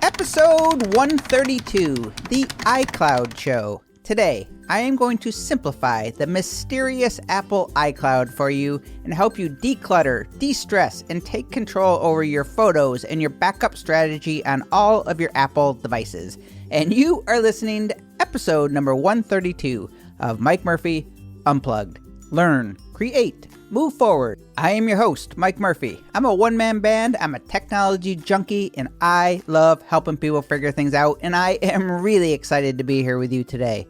Episode 132, the iCloud Show. Today, I am going to simplify the mysterious Apple iCloud for you and help you declutter, de-stress, and take control over your photos and your backup strategy on all of your Apple devices. And you are listening to episode number 132 of Mike Murphy Unplugged. Learn, create, move forward. I am your host, Mike Murphy. I'm a one-man band, I'm a technology junkie, and I love helping people figure things out, and I am really excited to be here with you today.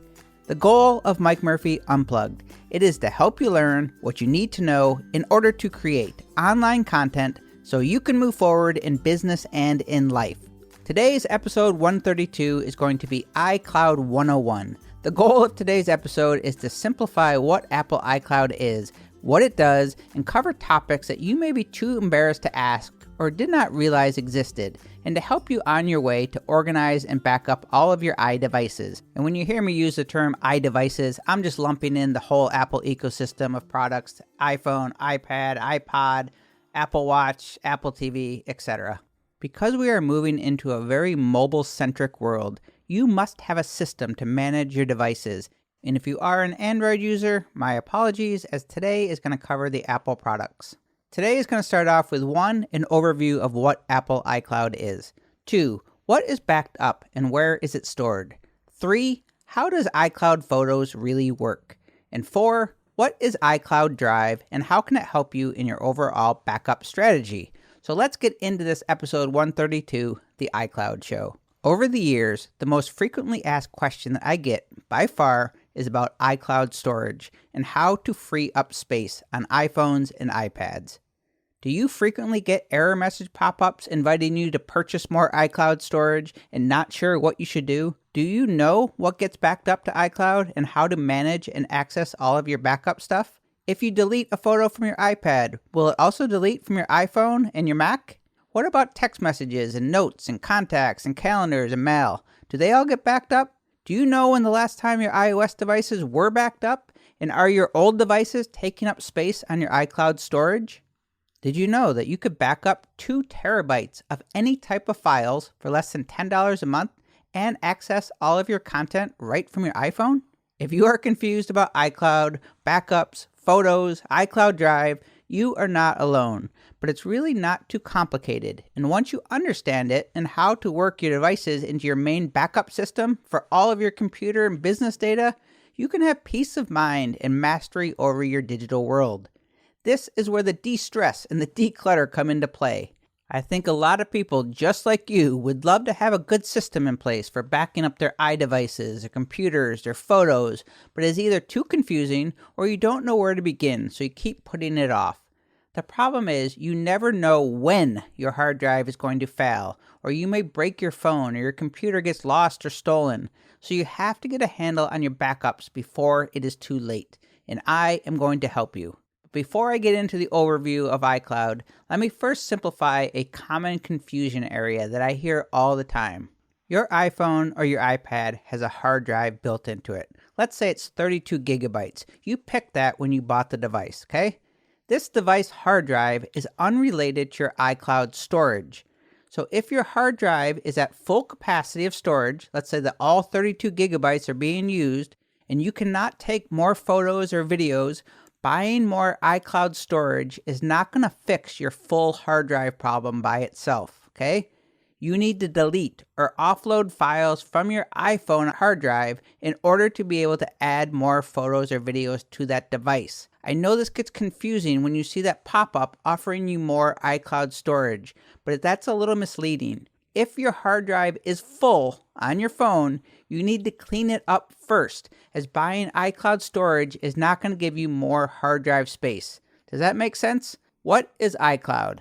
The goal of Mike Murphy Unplugged, it is to help you learn what you need to know in order to create online content so you can move forward in business and in life. Today's episode 132 is going to be iCloud 101. The goal of today's episode is to simplify what Apple iCloud is, what it does, and cover topics that you may be too embarrassed to ask or did not realize existed, and to help you on your way to organize and back up all of your iDevices. And when you hear me use the term iDevices, I'm just lumping in the whole Apple ecosystem of products: iPhone, iPad, iPod, Apple Watch, Apple TV, etc. Because we are moving into a very mobile-centric world, you must have a system to manage your devices. And if you are an Android user, my apologies, as today is going to cover the Apple products. Today is going to start off with 1, an overview of what Apple iCloud is. 2, what is backed up and where is it stored? 3, how does iCloud Photos really work? And 4, what is iCloud Drive and how can it help you in your overall backup strategy? So let's get into this episode 132, the iCloud Show. Over the years, the most frequently asked question that I get, by far, is about iCloud storage and how to free up space on iPhones and iPads. Do you frequently get error message pop-ups inviting you to purchase more iCloud storage and not sure what you should do? Do you know what gets backed up to iCloud and how to manage and access all of your backup stuff? If you delete a photo from your iPad, will it also delete from your iPhone and your Mac? What about text messages and notes and contacts and calendars and mail? Do they all get backed up? Do you know when the last time your iOS devices were backed up? And are your old devices taking up space on your iCloud storage? Did you know that you could back up 2 terabytes of any type of files for less than $10 a month and access all of your content right from your iPhone? If you are confused about iCloud, backups, photos, iCloud Drive, you are not alone. But it's really not too complicated. And once you understand it and how to work your devices into your main backup system for all of your computer and business data, you can have peace of mind and mastery over your digital world. This is where the de-stress and the declutter come into play. I think a lot of people just like you would love to have a good system in place for backing up their iDevices, their computers, their photos, but it's either too confusing or you don't know where to begin, so you keep putting it off. The problem is you never know when your hard drive is going to fail, or you may break your phone or your computer gets lost or stolen, so you have to get a handle on your backups before it is too late, and I am going to help you. Before I get into the overview of iCloud, let me first simplify a common confusion area that I hear all the time. Your iPhone or your iPad has a hard drive built into it. Let's say it's 32 gigabytes. You picked that when you bought the device, okay? This device hard drive is unrelated to your iCloud storage. So if your hard drive is at full capacity of storage, let's say that all 32 gigabytes are being used, and you cannot take more photos or videos, buying more iCloud storage is not going to fix your full hard drive problem by itself, okay? You need to delete or offload files from your iPhone hard drive in order to be able to add more photos or videos to that device. I know this gets confusing when you see that pop-up offering you more iCloud storage, but that's a little misleading. If your hard drive is full on your phone, you need to clean it up first, as buying iCloud storage is not going to give you more hard drive space. Does that make sense? What is iCloud?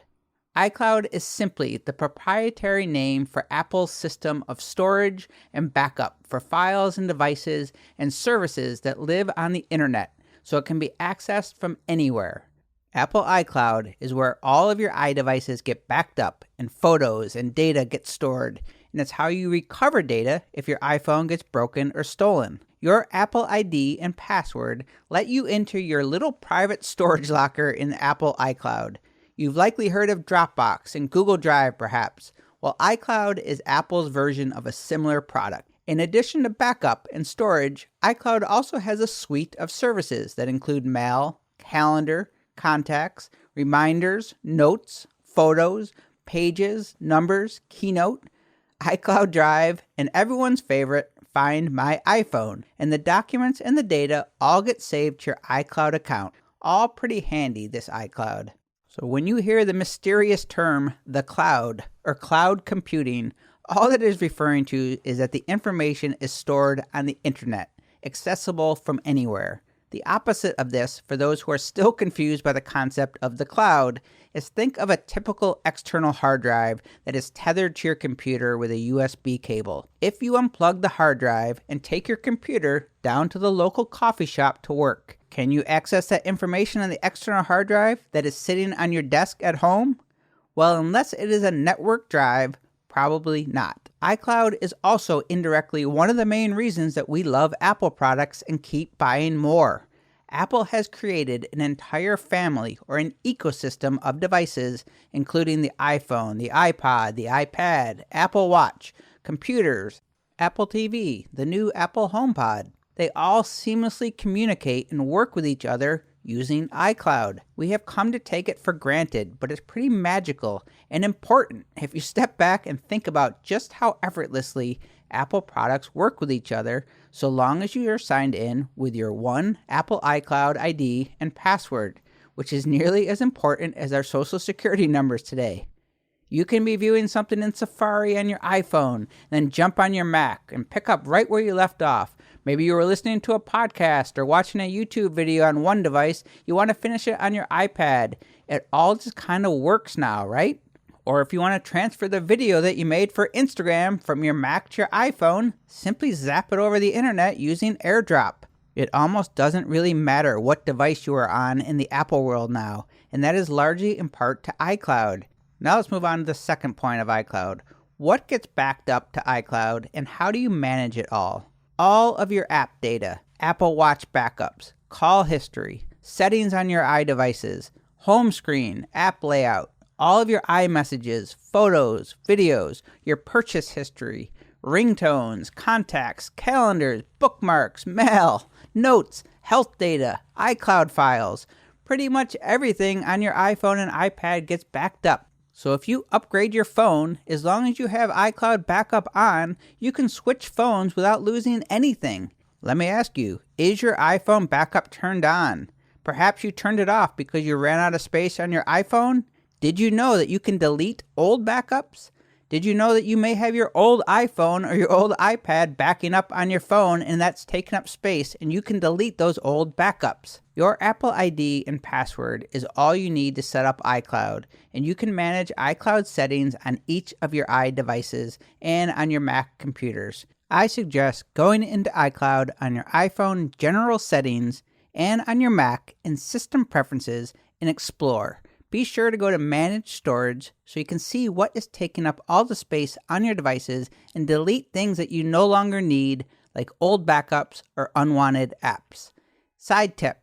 iCloud is simply the proprietary name for Apple's system of storage and backup for files and devices and services that live on the internet, so it can be accessed from anywhere. Apple iCloud is where all of your iDevices get backed up and photos and data get stored, and it's how you recover data if your iPhone gets broken or stolen. Your Apple ID and password let you enter your little private storage locker in the Apple iCloud. You've likely heard of Dropbox and Google Drive perhaps. Well, iCloud is Apple's version of a similar product. In addition to backup and storage, iCloud also has a suite of services that include mail, calendar, contacts, reminders, notes, photos, pages, numbers, Keynote, iCloud Drive, and everyone's favorite, Find My iPhone. And the documents and the data all get saved to your iCloud account. All pretty handy, this iCloud. So when you hear the mysterious term, the cloud, or cloud computing, all it is referring to is that the information is stored on the internet, accessible from anywhere. The opposite of this, for those who are still confused by the concept of the cloud, is think of a typical external hard drive that is tethered to your computer with a USB cable. If you unplug the hard drive and take your computer down to the local coffee shop to work, can you access that information on the external hard drive that is sitting on your desk at home? Well, unless it is a network drive, probably not. iCloud is also indirectly one of the main reasons that we love Apple products and keep buying more. Apple has created an entire family or an ecosystem of devices, including the iPhone, the iPod, the iPad, Apple Watch, computers, Apple TV, the new Apple HomePod. They all seamlessly communicate and work with each other using iCloud. We have come to take it for granted, but it's pretty magical and important if you step back and think about just how effortlessly Apple products work with each other, so long as you are signed in with your one Apple iCloud ID and password, which is nearly as important as our social security numbers today. You can be viewing something in Safari on your iPhone, then jump on your Mac and pick up right where you left off. Maybe you were listening to a podcast or watching a YouTube video on one device. You want to finish it on your iPad. It all just kind of works now, right? Or if you want to transfer the video that you made for Instagram from your Mac to your iPhone, simply zap it over the internet using AirDrop. It almost doesn't really matter what device you are on in the Apple world now, and that is largely in part to iCloud. Now let's move on to the second point of iCloud. What gets backed up to iCloud, and how do you manage it all? All of your app data, Apple Watch backups, call history, settings on your iDevices, home screen, app layout, all of your iMessages, photos, videos, your purchase history, ringtones, contacts, calendars, bookmarks, mail, notes, health data, iCloud files. Pretty much everything on your iPhone and iPad gets backed up. So if you upgrade your phone, as long as you have iCloud backup on, you can switch phones without losing anything. Let me ask you, is your iPhone backup turned on? Perhaps you turned it off because you ran out of space on your iPhone? Did you know that you can delete old backups? Did you know that you may have your old iPhone or your old iPad backing up on your phone and that's taking up space and you can delete those old backups? Your Apple ID and password is all you need to set up iCloud, and you can manage iCloud settings on each of your iDevices and on your Mac computers. I suggest going into iCloud on your iPhone General Settings and on your Mac in System Preferences and Explore. Be sure to go to Manage Storage so you can see what is taking up all the space on your devices and delete things that you no longer need, like old backups or unwanted apps. Side tip: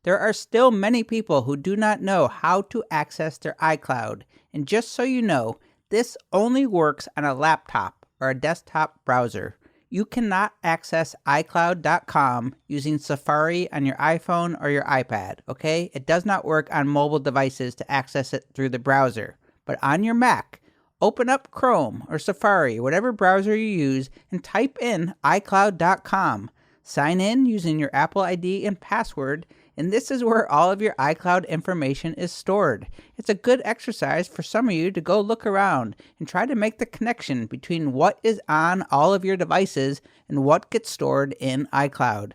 there are still many people who do not know how to access their iCloud, and just so you know, this only works on a laptop or a desktop browser. You cannot access iCloud.com using Safari on your iPhone or your iPad, okay? It does not work on mobile devices to access it through the browser. But on your Mac, open up Chrome or Safari, whatever browser you use, and type in iCloud.com. Sign in using your Apple ID and password, and this is where all of your iCloud information is stored. It's a good exercise for some of you to go look around and try to make the connection between what is on all of your devices and what gets stored in iCloud.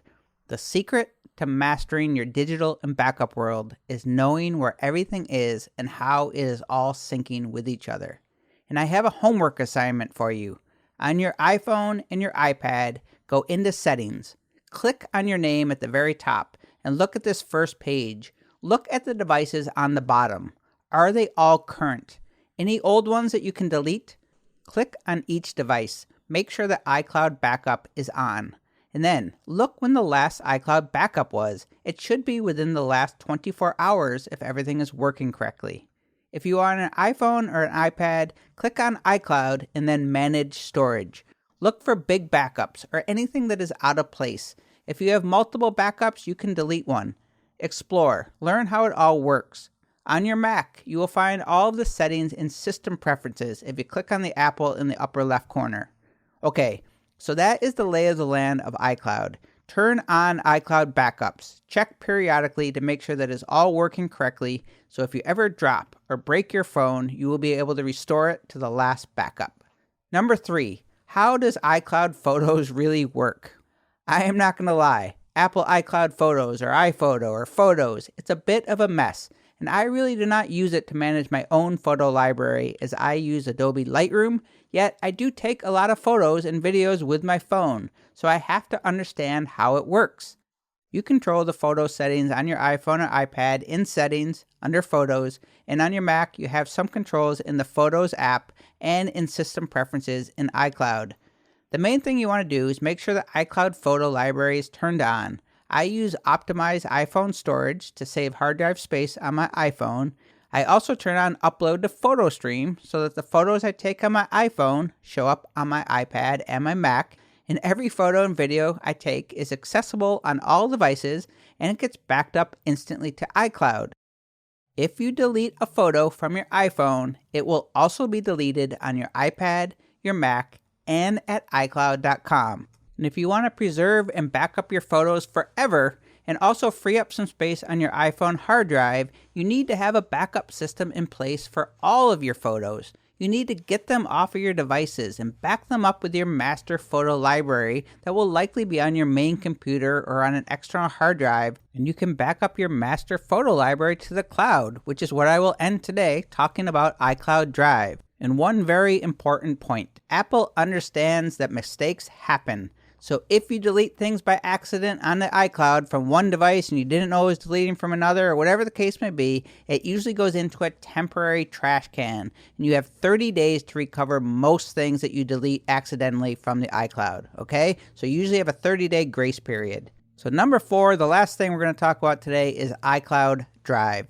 The secret to mastering your digital and backup world is knowing where everything is and how it is all syncing with each other. And I have a homework assignment for you. On your iPhone and your iPad, go into Settings. Click on your name at the very top and look at this first page. Look at the devices on the bottom. Are they all current? Any old ones that you can delete? Click on each device. Make sure that iCloud backup is on. And then look when the last iCloud backup was. It should be within the last 24 hours if everything is working correctly. If you are on an iPhone or an iPad, click on iCloud and then Manage Storage. Look for big backups or anything that is out of place. If you have multiple backups, you can delete one. Explore. Learn how it all works. On your Mac, you will find all of the settings in System Preferences if you click on the apple in the upper left corner. Okay, so that is the lay of the land of iCloud. Turn on iCloud backups. Check periodically to make sure that it's all working correctly, so if you ever drop or break your phone, you will be able to restore it to the last backup. Number 3, how does iCloud Photos really work? I am not going to lie. Apple iCloud Photos or iPhoto or Photos, it's a bit of a mess, and I really do not use it to manage my own photo library as I use Adobe Lightroom, yet I do take a lot of photos and videos with my phone, so I have to understand how it works. You control the photo settings on your iPhone or iPad in Settings, under Photos, and on your Mac you have some controls in the Photos app and in System Preferences in iCloud. The main thing you want to do is make sure the iCloud photo library is turned on. I use optimized iPhone storage to save hard drive space on my iPhone. I also turn on Upload to Photo Stream so that the photos I take on my iPhone show up on my iPad and my Mac, and every photo and video I take is accessible on all devices and it gets backed up instantly to iCloud. If you delete a photo from your iPhone, it will also be deleted on your iPad, your Mac, and at iCloud.com. And if you want to preserve and back up your photos forever and also free up some space on your iPhone hard drive, you need to have a backup system in place for all of your photos. You need to get them off of your devices and back them up with your master photo library that will likely be on your main computer or on an external hard drive, and you can back up your master photo library to the cloud, which is what I will end today talking about iCloud Drive. And one very important point, Apple understands that mistakes happen. So if you delete things by accident on the iCloud from one device and you didn't know it was deleting from another or whatever the case may be, it usually goes into a temporary trash can. And you have 30 days to recover most things that you delete accidentally from the iCloud, okay? So you usually have a 30-day grace period. So number 4, the last thing we're going to talk about today is iCloud Drive.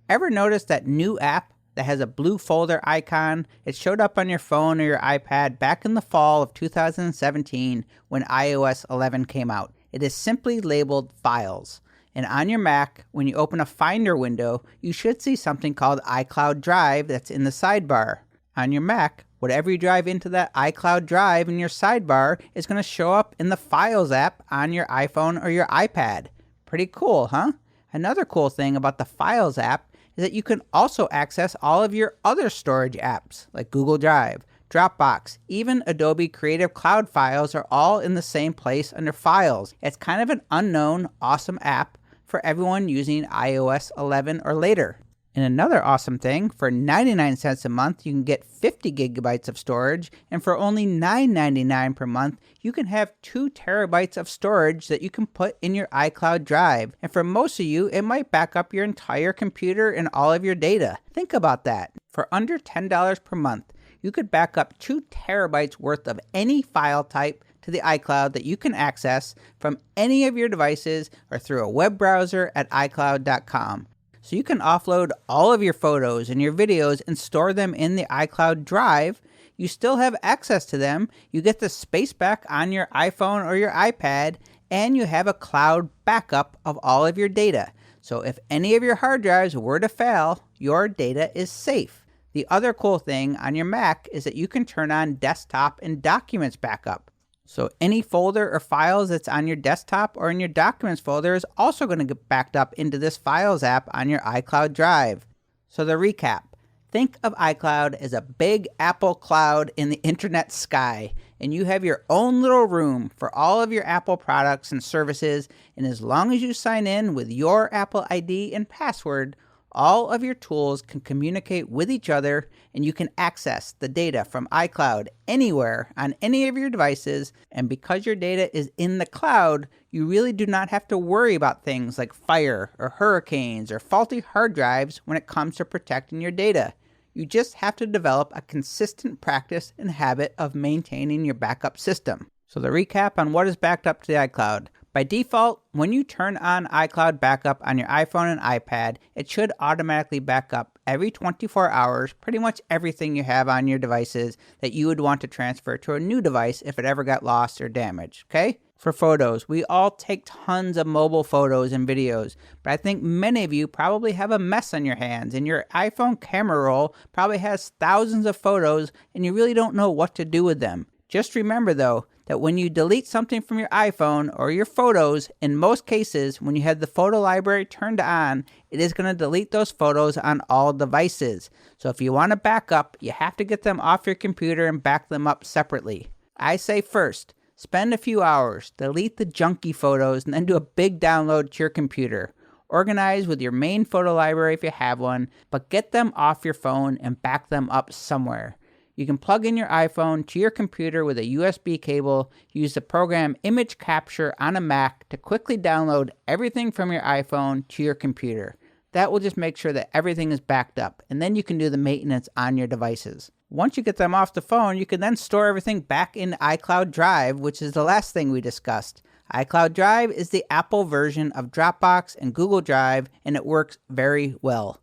Ever notice that new app that has a blue folder icon? It showed up on your phone or your iPad back in the fall of 2017 when iOS 11 came out. It is simply labeled Files. And on your Mac, when you open a Finder window, you should see something called iCloud Drive that's in the sidebar. On your Mac, whatever you drive into that iCloud Drive in your sidebar is going to show up in the Files app on your iPhone or your iPad. Pretty cool, huh? Another cool thing about the Files app is that you can also access all of your other storage apps like Google Drive, Dropbox, even Adobe Creative Cloud files are all in the same place under Files. It's kind of an unknown, awesome app for everyone using iOS 11 or later. And another awesome thing, for 99 cents a month, you can get 50 gigabytes of storage, and for only $9.99 per month, you can have 2 terabytes of storage that you can put in your iCloud Drive. And for most of you, it might back up your entire computer and all of your data. Think about that. For under $10 per month, you could back up 2 terabytes worth of any file type to the iCloud that you can access from any of your devices or through a web browser at iCloud.com. So you can offload all of your photos and your videos and store them in the iCloud Drive. You still have access to them. You get the space back on your iPhone or your iPad, and you have a cloud backup of all of your data. So if any of your hard drives were to fail, your data is safe. The other cool thing on your Mac is that you can turn on desktop and documents backup. So any folder or files that's on your desktop or in your documents folder is also going to get backed up into this Files app on your iCloud Drive. So the recap, think of iCloud as a big Apple cloud in the internet sky, and you have your own little room for all of your Apple products and services, and as long as you sign in with your Apple ID and password, all of your tools can communicate with each other, and you can access the data from iCloud anywhere on any of your devices. And because your data is in the cloud, you really do not have to worry about things like fire or hurricanes or faulty hard drives when it comes to protecting your data. You just have to develop a consistent practice and habit of maintaining your backup system. So the recap on what is backed up to the iCloud: By default, when you turn on iCloud Backup on your iPhone and iPad, it should automatically back up every 24 hours pretty much everything you have on your devices that you would want to transfer to a new device if it ever got lost or damaged, okay? For photos, we all take tons of mobile photos and videos, but I think many of you probably have a mess on your hands, and your iPhone camera roll probably has thousands of photos and you really don't know what to do with them. Just remember though, that when you delete something from your iPhone or your photos, in most cases, when you have the photo library turned on, it is going to delete those photos on all devices. So if you want to back up, you have to get them off your computer and back them up separately. I say first, spend a few hours, delete the junky photos, and then do a big download to your computer. Organize with your main photo library if you have one, but get them off your phone and back them up somewhere. You can plug in your iPhone to your computer with a USB cable, use the program Image Capture on a Mac to quickly download everything from your iPhone to your computer. That will just make sure that everything is backed up, and then you can do the maintenance on your devices. Once you get them off the phone, you can then store everything back in iCloud Drive, which is the last thing we discussed. iCloud Drive is the Apple version of Dropbox and Google Drive, and it works very well.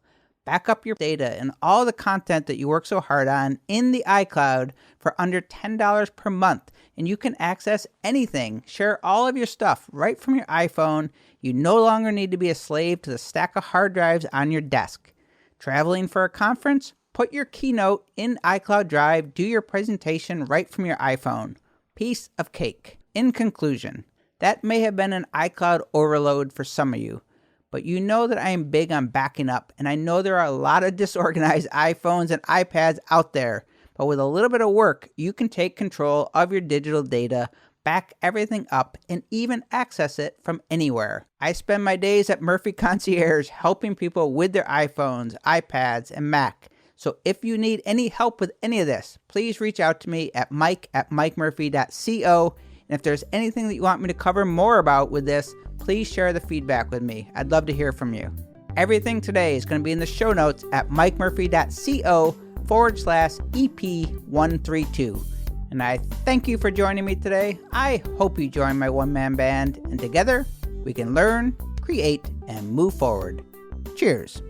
Back up your data and all the content that you work so hard on in the iCloud for under $10 per month, and you can access anything. Share all of your stuff right from your iPhone. You no longer need to be a slave to the stack of hard drives on your desk. Traveling for a conference? Put your keynote in iCloud Drive, do your presentation right from your iPhone. Piece of cake. In conclusion, that may have been an iCloud overload for some of you, but you know that I am big on backing up, and I know there are a lot of disorganized iPhones and iPads out there, but with a little bit of work, you can take control of your digital data, back everything up, and even access it from anywhere. I spend my days at Murphy Concierge helping people with their iPhones, iPads, and Mac. So if you need any help with any of this, please reach out to me at mike@mikemurphy.co. And if there's anything that you want me to cover more about with this, please share the feedback with me. I'd love to hear from you. Everything today is going to be in the show notes at mikemurphy.co/EP132. And I thank you for joining me today. I hope you join my one-man band, and together we can learn, create, and move forward. Cheers.